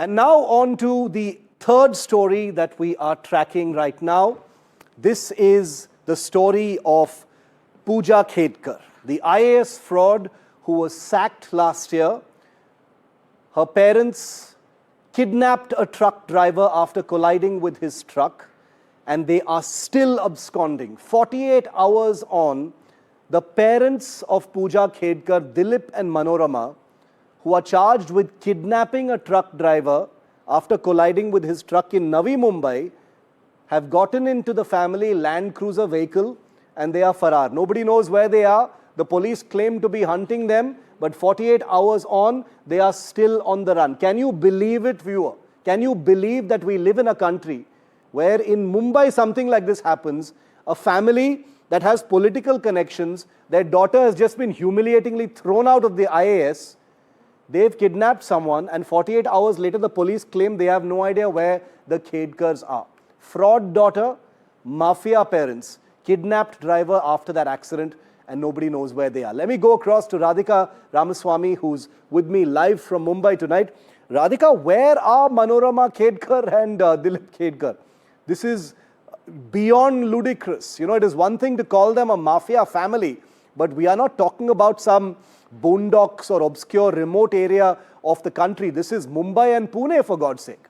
And now on to the third story that we are tracking right now. This is the story of Puja Khedkar, the IAS fraud who was sacked last year. Her parents kidnapped a truck driver after colliding with his truck, and they are still absconding. 48 hours on, the parents of Puja Khedkar, Dilip and Manorama, who are charged with kidnapping a truck driver after colliding with his truck in Navi Mumbai, have gotten into the family Land Cruiser vehicle and they are farar. Nobody knows where they are. The police claim to be hunting them, but 48 hours on, they are still on the run. Can you believe it, viewer? Can you believe that we live in a country where in Mumbai something like this happens? A family that has political connections, their daughter has just been humiliatingly thrown out of the IAS. They've kidnapped someone, and 48 hours later, the police claim they have no idea where the Khedkars are. Fraud daughter, mafia parents, kidnapped driver after that accident, and nobody knows where they are. Let me go across to Radhika Ramaswamy, who's with me live from Mumbai tonight. Radhika, where are Manorama Khedkar and Dilip Khedkar? This is beyond ludicrous. You know, it is one thing to call them a mafia family, but we are not talking about some boondocks or obscure remote area of the country. This is Mumbai and Pune, for God's sake.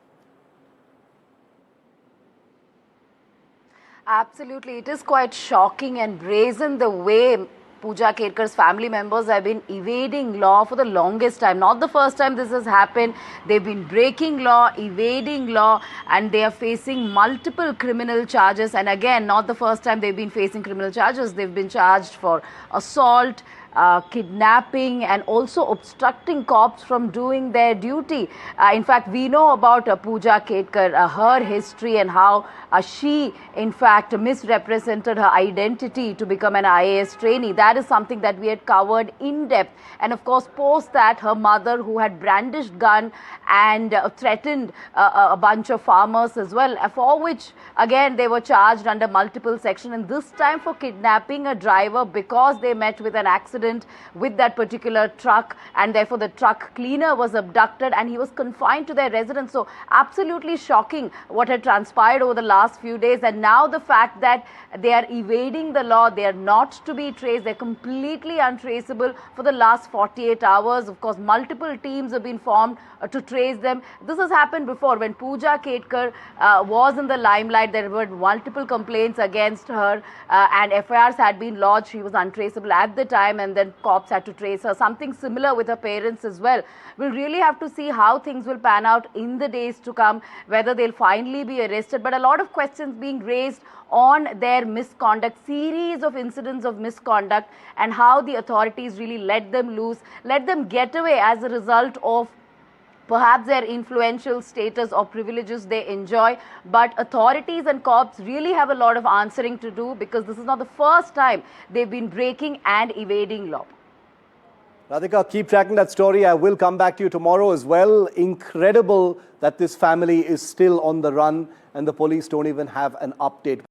Absolutely. It is quite shocking and brazen the way Puja Khedkar's family members have been evading law for the longest time. Not the first time this has happened. They've been breaking law, evading law, and they are facing multiple criminal charges. And again, not the first time they've been facing criminal charges. They've been charged for assault, kidnapping, and also obstructing cops from doing their duty. In fact, we know about Puja Khedkar, her history, and how she, in fact, misrepresented her identity to become an IAS trainee. That is something that we had covered in depth. And of course, post that, her mother, who had brandished gun and threatened a bunch of farmers as well, for which, again, they were charged under multiple sections. And this time for kidnapping a driver because they met with an accident with that particular truck, and therefore the truck cleaner was abducted and he was confined to their residence. So absolutely shocking what had transpired over the last few days. And now the fact that they are evading the law, they are not to be traced, they're completely untraceable for the last 48 hours. Of course, multiple teams have been formed to trace them. This has happened before. When Puja Khedkar was in the limelight, there were multiple complaints against her and FIRs had been lodged. She was untraceable at the time, and then cops had to trace her. Something similar with her parents as well. We'll really have to see how things will pan out in the days to come, whether they'll finally be arrested. But a lot of questions being raised on their misconduct, series of incidents of misconduct, and how the authorities really let them loose, let them get away as a result of perhaps their influential status or privileges they enjoy. But authorities and cops really have a lot of answering to do, because this is not the first time they've been breaking and evading law. Radhika, keep tracking that story. I will come back to you tomorrow as well. Incredible that this family is still on the run and the police don't even have an update.